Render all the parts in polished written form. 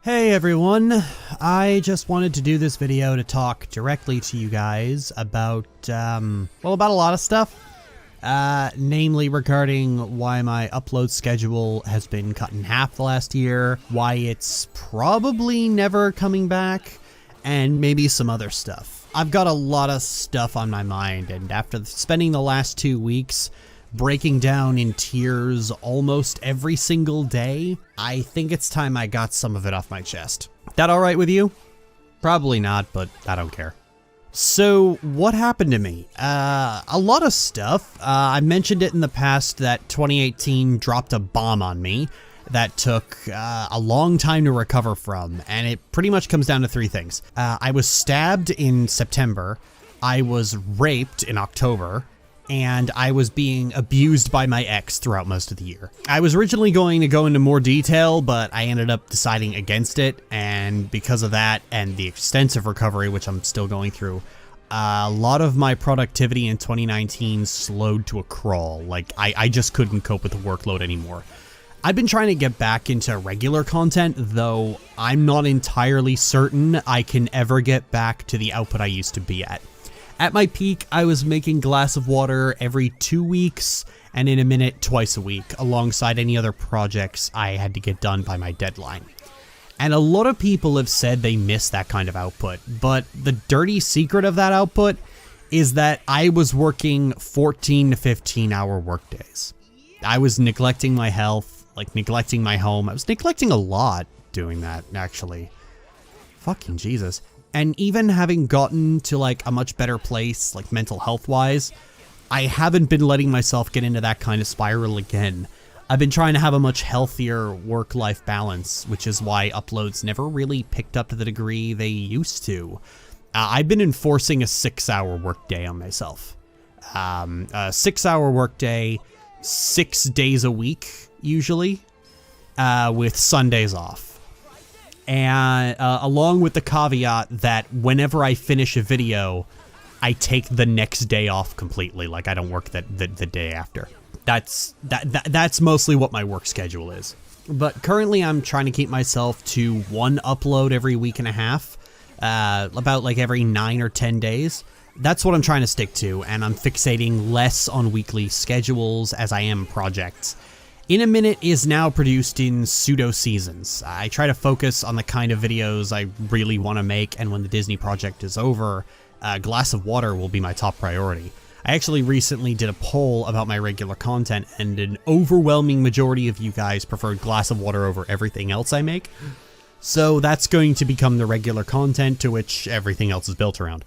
Hey everyone, I just wanted to do this video to talk directly to you guys about, about a lot of stuff. Namely regarding why my upload schedule has been cut in half the last year, why it's probably never coming back, and maybe some other stuff. I've got a lot of stuff on my mind, and after spending the last 2 weeks breaking down in tears almost every single day, I think it's time I got some of it off my chest. That alright with you? Probably not, but I don't care. So, what happened to me? A lot of stuff. I mentioned it in the past that 2018 dropped a bomb on me that took a long time to recover from, and it pretty much comes down to three things. I was stabbed in September, I was raped in October, and I was being abused by my ex throughout most of the year. I was originally going to go into more detail, but I ended up deciding against it, and because of that and the extensive recovery, which I'm still going through, a lot of my productivity in 2019 slowed to a crawl. Like, I just couldn't cope with the workload anymore. I've been trying to get back into regular content, though I'm not entirely certain I can ever get back to the output I used to be at. At my peak, I was making Glass of Water every 2 weeks, and in a minute, twice a week, alongside any other projects I had to get done by my deadline. And a lot of people have said they miss that kind of output, but the dirty secret of that output is that I was working 14 to 15 hour workdays. I was neglecting my health, neglecting my home. I was neglecting a lot doing that, actually. Fucking Jesus. And even having gotten to a much better place, mental health wise, I haven't been letting myself get into that kind of spiral again. I've been trying to have a much healthier work-life balance, which is why uploads never really picked up to the degree they used to. I've been enforcing a 6-hour workday on myself. A 6-hour workday, 6 days a week, usually, with Sundays off. And along with the caveat that whenever I finish a video, I take the next day off completely. I don't work the day after. That's mostly what my work schedule is. But currently I'm trying to keep myself to 1 upload every week and a half, about every 9 or 10 days. That's what I'm trying to stick to, and I'm fixating less on weekly schedules as I am projects. In a Minute is now produced in pseudo-seasons. I try to focus on the kind of videos I really want to make, and when the Disney project is over, Glass of Water will be my top priority. I actually recently did a poll about my regular content, and an overwhelming majority of you guys preferred Glass of Water over everything else I make. So that's going to become the regular content to which everything else is built around.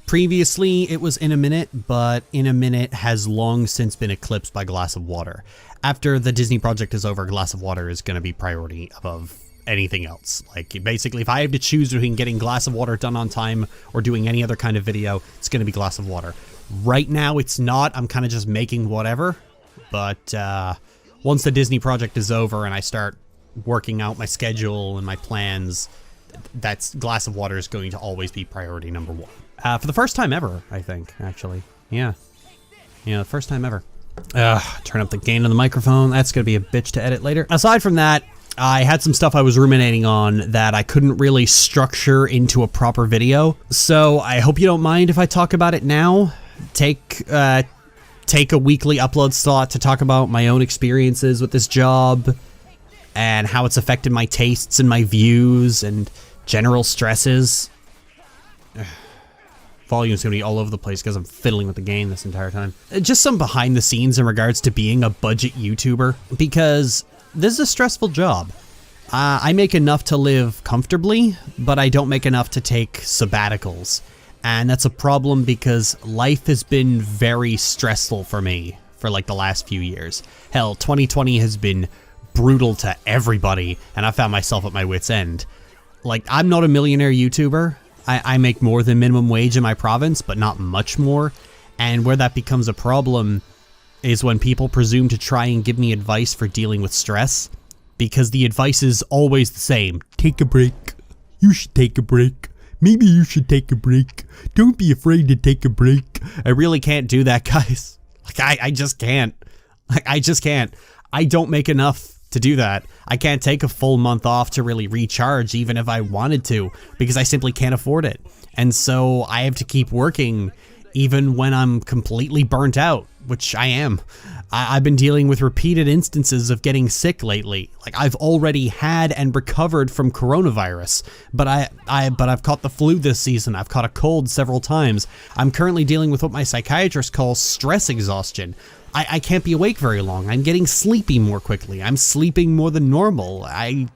Previously, it was In a Minute, but In a Minute has long since been eclipsed by Glass of Water. After the Disney project is over, Glass of Water is going to be priority above anything else. Basically, if I have to choose between getting Glass of Water done on time or doing any other kind of video, it's going to be Glass of Water. Right now, it's not. I'm kind of just making whatever. But once the Disney project is over and I start working out my schedule and my plans, that's Glass of Water is going to always be priority number 1. For the first time ever, I think, actually. Yeah, the first time ever. Turn up the gain of the microphone. That's going to be a bitch to edit later. Aside from that, I had some stuff I was ruminating on that I couldn't really structure into a proper video. So I hope you don't mind if I talk about it now. Take a weekly upload slot to talk about my own experiences with this job and how it's affected my tastes and my views and general stresses. Volume's gonna be all over the place because I'm fiddling with the gain this entire time. Just some behind the scenes in regards to being a budget YouTuber, because this is a stressful job. I make enough to live comfortably, but I don't make enough to take sabbaticals. And that's a problem because life has been very stressful for me for the last few years. Hell, 2020 has been brutal to everybody, and I found myself at my wit's end. I'm not a millionaire YouTuber. I make more than minimum wage in my province, but not much more. And where that becomes a problem is when people presume to try and give me advice for dealing with stress, because the advice is always the same. Take a break. You should take a break. Maybe you should take a break. Don't be afraid to take a break. I really can't do that, guys. I just can't. I just can't. I don't make enough to do that. I can't take a full month off to really recharge even if I wanted to, because I simply can't afford it. And so I have to keep working even when I'm completely burnt out, which I am. I've been dealing with repeated instances of getting sick lately. Like, I've already had and recovered from coronavirus, but I've caught the flu this season. I've caught a cold several times. I'm currently dealing with what my psychiatrist calls stress exhaustion. I can't be awake very long. I'm getting sleepy more quickly. I'm sleeping more than normal. I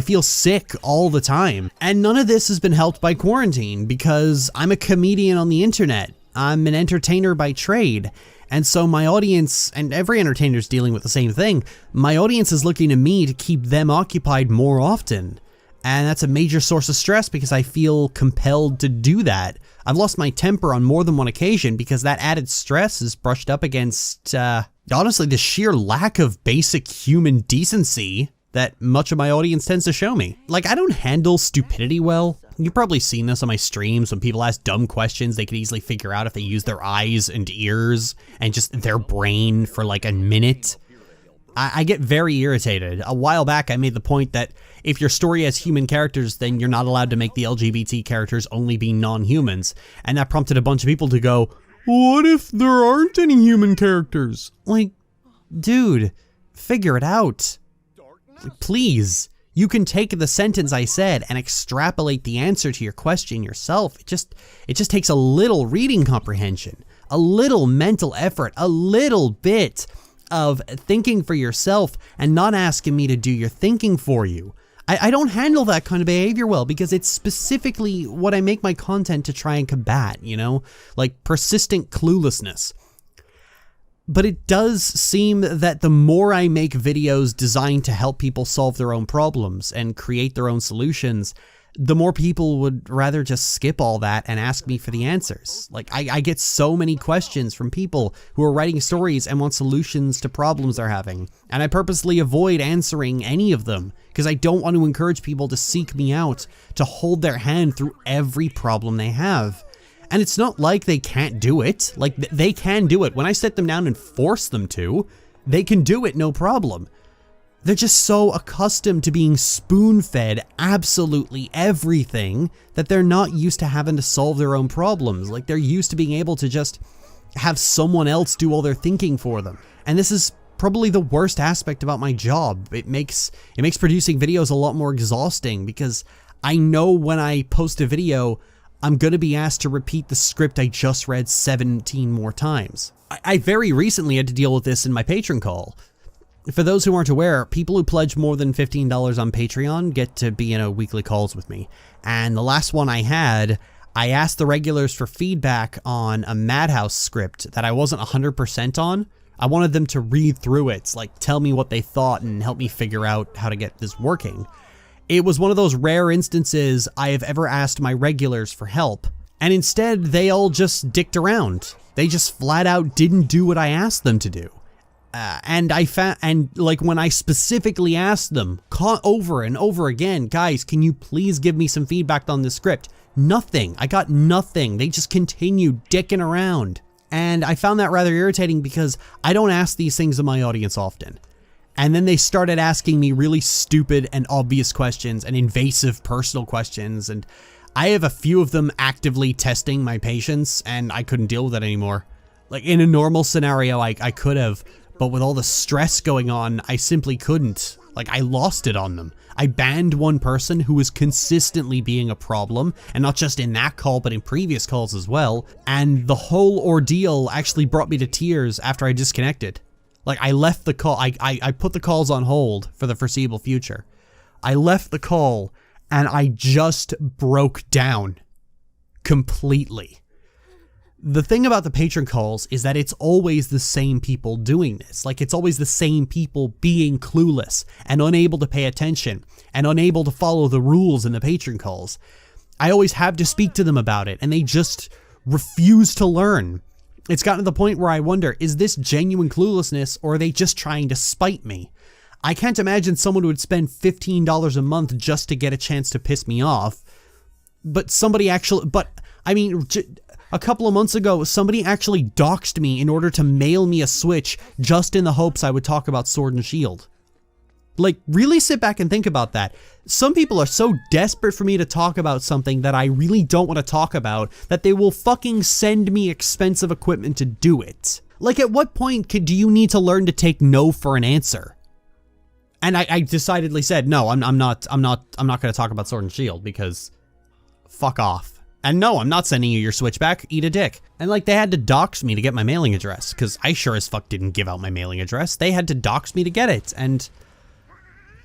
feel sick all the time. And none of this has been helped by quarantine, because I'm a comedian on the internet. I'm an entertainer by trade. And so my audience, and every entertainer is dealing with the same thing, my audience is looking to me to keep them occupied more often. And that's a major source of stress because I feel compelled to do that. I've lost my temper on more than one occasion because that added stress is brushed up against, honestly, the sheer lack of basic human decency that much of my audience tends to show me. Like, I don't handle stupidity well. You've probably seen this on my streams. When people ask dumb questions, they could easily figure out if they use their eyes and ears and just their brain for like a minute. I get very irritated. A while back, I made the point that if your story has human characters, then you're not allowed to make the LGBT characters only be non-humans. And that prompted a bunch of people to go, what if there aren't any human characters? Like, dude, figure it out. Please. You can take the sentence I said and extrapolate the answer to your question yourself. It just takes a little reading comprehension, a little mental effort, a little bit of thinking for yourself and not asking me to do your thinking for you. I don't handle that kind of behavior well because it's specifically what I make my content to try and combat, you know, like persistent cluelessness. But it does seem that the more I make videos designed to help people solve their own problems and create their own solutions, the more people would rather just skip all that and ask me for the answers. Like, I get so many questions from people who are writing stories and want solutions to problems they're having, and I purposely avoid answering any of them because I don't want to encourage people to seek me out to hold their hand through every problem they have. And it's not like they can't do it. Like, they can do it. When I sit them down and force them to, they can do it, no problem. They're just so accustomed to being spoon-fed absolutely everything that they're not used to having to solve their own problems. Like, they're used to being able to just have someone else do all their thinking for them. And this is probably the worst aspect about my job. It makes producing videos a lot more exhausting because I know when I post a video, I'm going to be asked to repeat the script I just read 17 more times. I very recently had to deal with this in my patron call. For those who aren't aware, people who pledge more than $15 on Patreon get to be in weekly calls with me. And the last one I had, I asked the regulars for feedback on a Madhouse script that I wasn't 100% on. I wanted them to read through it, like tell me what they thought and help me figure out how to get this working. It was one of those rare instances I have ever asked my regulars for help, and instead they all just dicked around. They just flat out didn't do what I asked them to do. And like when I specifically asked them over and over again, guys, can you please give me some feedback on this script? Nothing. I got nothing. They just continued dicking around. And I found that rather irritating because I don't ask these things of my audience often. And then they started asking me really stupid and obvious questions and invasive personal questions. And I have a few of them actively testing my patience, and I couldn't deal with it anymore. Like, in a normal scenario, I could have, but with all the stress going on, I simply couldn't. Like, I lost it on them. I banned one person who was consistently being a problem, and not just in that call, but in previous calls as well. And the whole ordeal actually brought me to tears after I disconnected. Like, I left the call, I put the calls on hold for the foreseeable future. I left the call and I just broke down completely. The thing about the patron calls is that it's always the same people doing this. Like, it's always the same people being clueless and unable to pay attention and unable to follow the rules in the patron calls. I always have to speak to them about it and they just refuse to learn. It's gotten to the point where I wonder, is this genuine cluelessness or are they just trying to spite me? I can't imagine someone who would spend $15 a month just to get a chance to piss me off. But I mean, a couple of months ago, somebody actually doxed me in order to mail me a Switch just in the hopes I would talk about Sword and Shield. Like, really sit back and think about that. Some people are so desperate for me to talk about something that I really don't want to talk about that they will fucking send me expensive equipment to do it. Like, at what point do you need to learn to take no for an answer? And I decidedly said, no, I'm not going to talk about Sword and Shield because fuck off. And no, I'm not sending you your Switchback, eat a dick. And like, they had to dox me to get my mailing address because I sure as fuck didn't give out my mailing address. They had to dox me to get it. And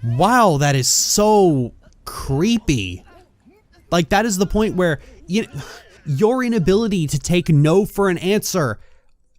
wow, that is so creepy. Like, that is the point where your inability to take no for an answer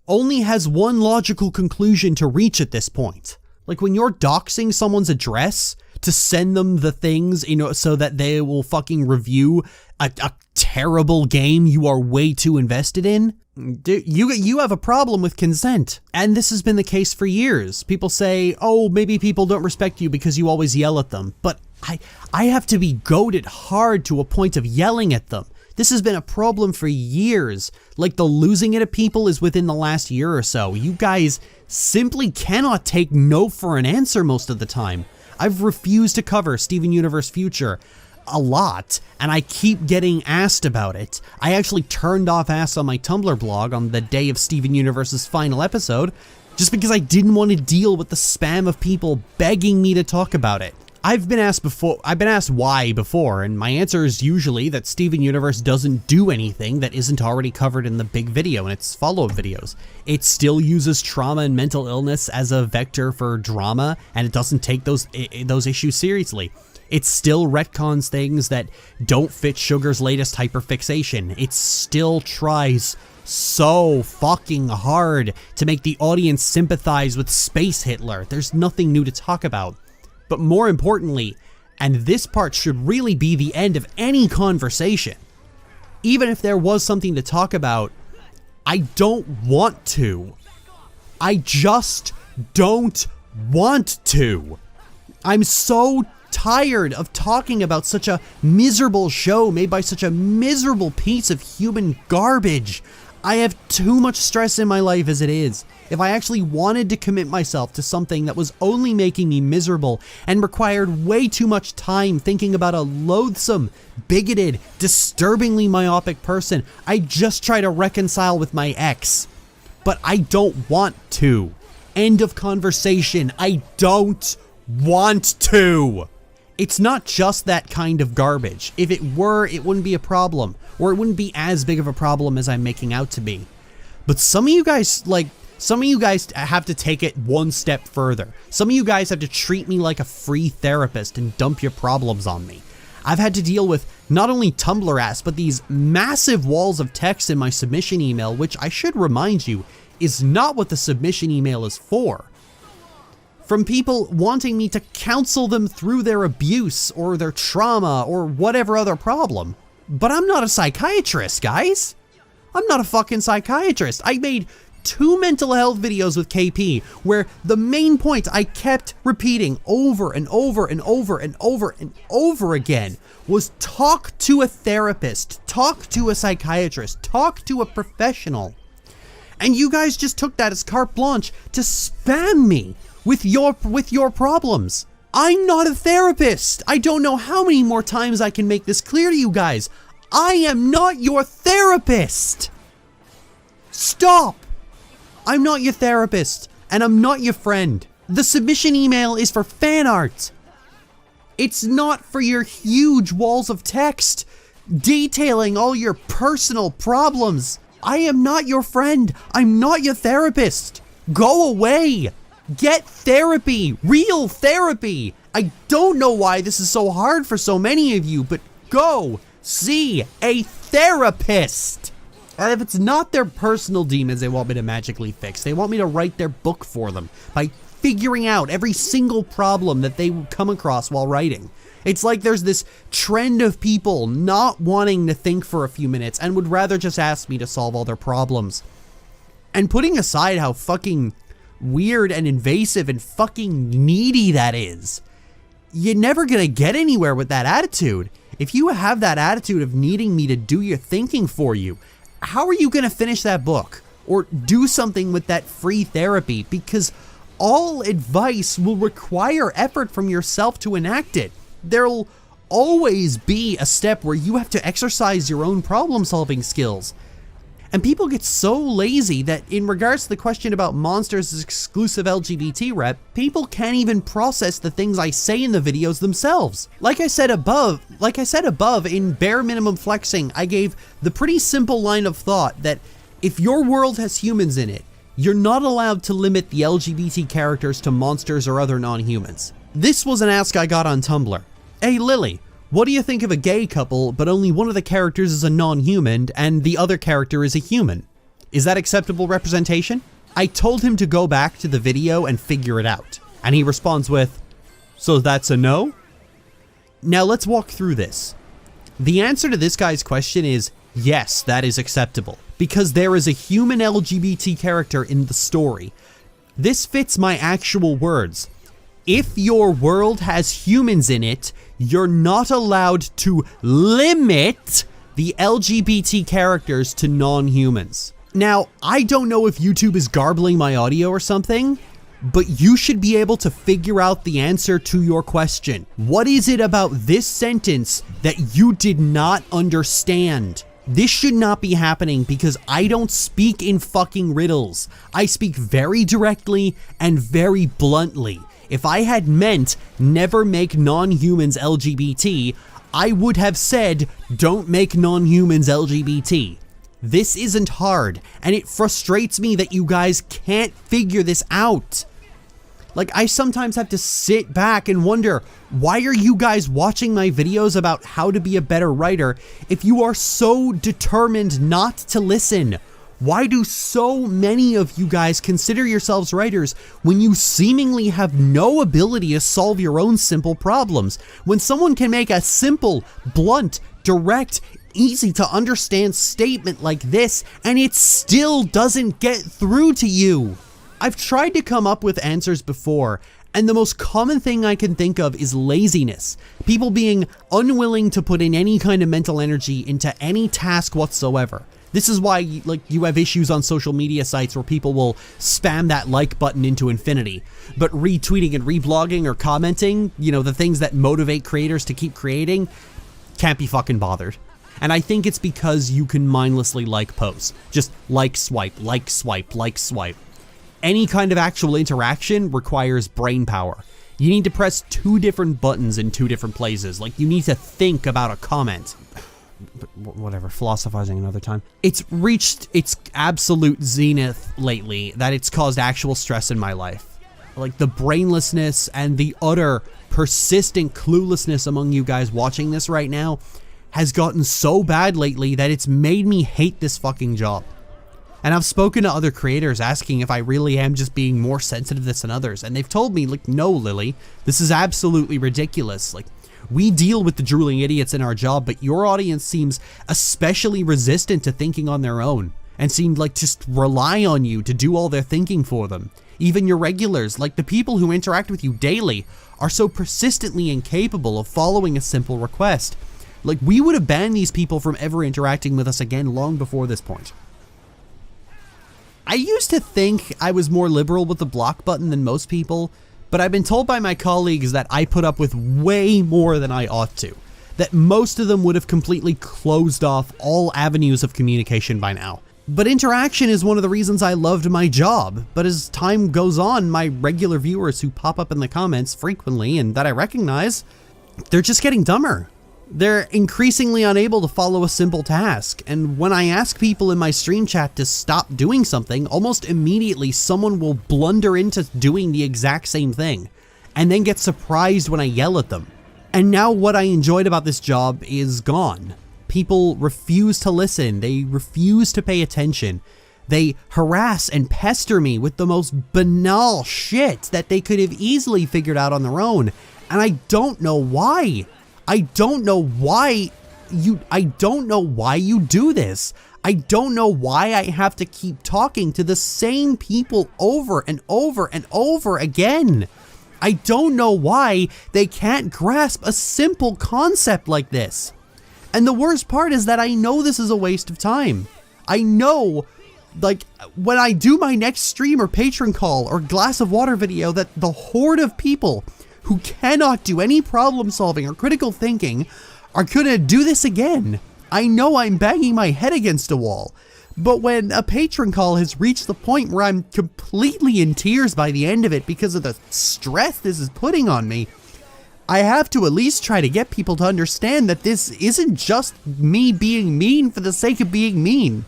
only has one logical conclusion to reach at this point. Like, when you're doxing someone's address to send them the things, so that they will fucking review a terrible game you are way too invested in, you have a problem with consent. And this has been the case for years. People say, oh, maybe people don't respect you because you always yell at them. But I have to be goaded hard to a point of yelling at them. This has been a problem for years. Like, the losing it at people is within the last year or so. You guys simply cannot take no for an answer most of the time. I've refused to cover Steven Universe Future a lot, and I keep getting asked about it. I actually turned off Ask on my Tumblr blog on the day of Steven Universe's final episode, just because I didn't want to deal with the spam of people begging me to talk about it. I've been asked why before, and my answer is usually that Steven Universe doesn't do anything that isn't already covered in the big video and its follow-up videos. It still uses trauma and mental illness as a vector for drama, and it doesn't take those issues seriously. It still retcons things that don't fit Sugar's latest hyperfixation. It still tries so fucking hard to make the audience sympathize with Space Hitler. There's nothing new to talk about. But more importantly, and this part should really be the end of any conversation, even if there was something to talk about, I don't want to. I just don't want to. I'm so tired of talking about such a miserable show made by such a miserable piece of human garbage. I have too much stress in my life as it is. If I actually wanted to commit myself to something that was only making me miserable and required way too much time thinking about a loathsome, bigoted, disturbingly myopic person, I'd just try to reconcile with my ex. But I don't want to. End of conversation. I don't want to. It's not just that kind of garbage. If it were, it wouldn't be a problem, or it wouldn't be as big of a problem as I'm making out to be. But some of you guys have to take it one step further. Some of you guys have to treat me like a free therapist and dump your problems on me. I've had to deal with not only Tumblr ass, but these massive walls of text in my submission email, which I should remind you is not what the submission email is for. From people wanting me to counsel them through their abuse or their trauma or whatever other problem. But I'm not a psychiatrist, guys. I'm not a fucking psychiatrist. I made 2 mental health videos with KP where the main point I kept repeating over and over and over and over and over again was talk to a therapist, talk to a psychiatrist, talk to a professional. And you guys just took that as carte blanche to spam me with your problems. I'm not a therapist. I don't know how many more times I can make this clear to you guys. I am not your therapist. Stop. I'm not your therapist, and I'm not your friend. The submission email is for fan art. It's not for your huge walls of text detailing all your personal problems. I am not your friend. I'm not your therapist. Go away. Get therapy. Real therapy. I don't know why this is so hard for so many of you, but go see a therapist. And if it's not their personal demons they want me to magically fix, they want me to write their book for them by figuring out every single problem that they come across while writing. It's like there's this trend of people not wanting to think for a few minutes and would rather just ask me to solve all their problems. And putting aside how fucking weird and invasive and fucking needy that is, you're never gonna get anywhere with that attitude. If you have that attitude of needing me to do your thinking for you, how are you gonna finish that book or do something with that free therapy? Because all advice will require effort from yourself to enact it. There'll always be a step where you have to exercise your own problem-solving skills. And people get so lazy that in regards to the question about Monsters' exclusive LGBT rep, people can't even process the things I say in the videos themselves. Like I said above, in bare minimum flexing, I gave the pretty simple line of thought that if your world has humans in it, you're not allowed to limit the LGBT characters to monsters or other non-humans. This was an ask I got on Tumblr. Hey Lily, what do you think of a gay couple, but only one of the characters is a non-human and the other character is a human? Is that acceptable representation? I told him to go back to the video and figure it out. And he responds with, so that's a no? Now let's walk through this. The answer to this guy's question is, yes, that is acceptable. Because there is a human LGBT character in the story. This fits my actual words. If your world has humans in it, you're not allowed to limit the LGBT characters to non-humans. Now, I don't know if YouTube is garbling my audio or something, but you should be able to figure out the answer to your question. What is it about this sentence that you did not understand? This should not be happening because I don't speak in fucking riddles. I speak very directly and very bluntly. If I had meant never make non-humans LGBT, I would have said don't make non-humans LGBT. This isn't hard, and it frustrates me that you guys can't figure this out. Like, I sometimes have to sit back and wonder, why are you guys watching my videos about how to be a better writer if you are so determined not to listen? Why do so many of you guys consider yourselves writers when you seemingly have no ability to solve your own simple problems? When someone can make a simple, blunt, direct, easy to understand statement like this and it still doesn't get through to you? I've tried to come up with answers before, and the most common thing I can think of is laziness. People being unwilling to put in any kind of mental energy into any task whatsoever. This is why, you have issues on social media sites where people will spam that like button into infinity. But retweeting and reblogging or commenting, the things that motivate creators to keep creating, can't be fucking bothered. And I think it's because you can mindlessly like posts. Just like swipe, like swipe, like swipe. Any kind of actual interaction requires brain power. You need to press 2 different buttons in 2 different places. Like, you need to think about a comment. Whatever, philosophizing another time. It's reached its absolute zenith lately that it's caused actual stress in my life. Like, the brainlessness and the utter persistent cluelessness among you guys watching this right now has gotten so bad lately that it's made me hate this fucking job. And I've spoken to other creators asking if I really am just being more sensitive to this than others, and they've told me, no, Lily, this is absolutely ridiculous. We deal with the drooling idiots in our job, but your audience seems especially resistant to thinking on their own, and seem just rely on you to do all their thinking for them. Even your regulars, the people who interact with you daily, are so persistently incapable of following a simple request. We would have banned these people from ever interacting with us again long before this point. I used to think I was more liberal with the block button than most people, but I've been told by my colleagues that I put up with way more than I ought to. That most of them would have completely closed off all avenues of communication by now. But interaction is one of the reasons I loved my job, but as time goes on, my regular viewers who pop up in the comments frequently and that I recognize, they're just getting dumber. They're increasingly unable to follow a simple task, and when I ask people in my stream chat to stop doing something, almost immediately someone will blunder into doing the exact same thing, and then get surprised when I yell at them. And now what I enjoyed about this job is gone. People refuse to listen, they refuse to pay attention. They harass and pester me with the most banal shit that they could have easily figured out on their own, and I don't know why. I don't know why you do this. I don't know why I have to keep talking to the same people over and over and over again. I don't know why they can't grasp a simple concept like this. And the worst part is that I know this is a waste of time. I know like, when I do my next stream or patron call or glass of water video, that the horde of people who cannot do any problem solving or critical thinking are gonna do this again. I know I'm banging my head against a wall, but when a patron call has reached the point where I'm completely in tears by the end of it because of the stress this is putting on me, I have to at least try to get people to understand that this isn't just me being mean for the sake of being mean.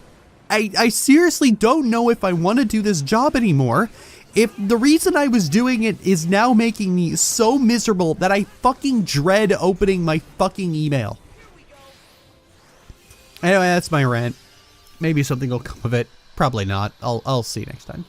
I seriously don't know if I want to do this job anymore, if the reason I was doing it is now making me so miserable that I fucking dread opening my fucking email. Anyway, that's my rant. Maybe something will come of it. Probably not. I'll see you next time.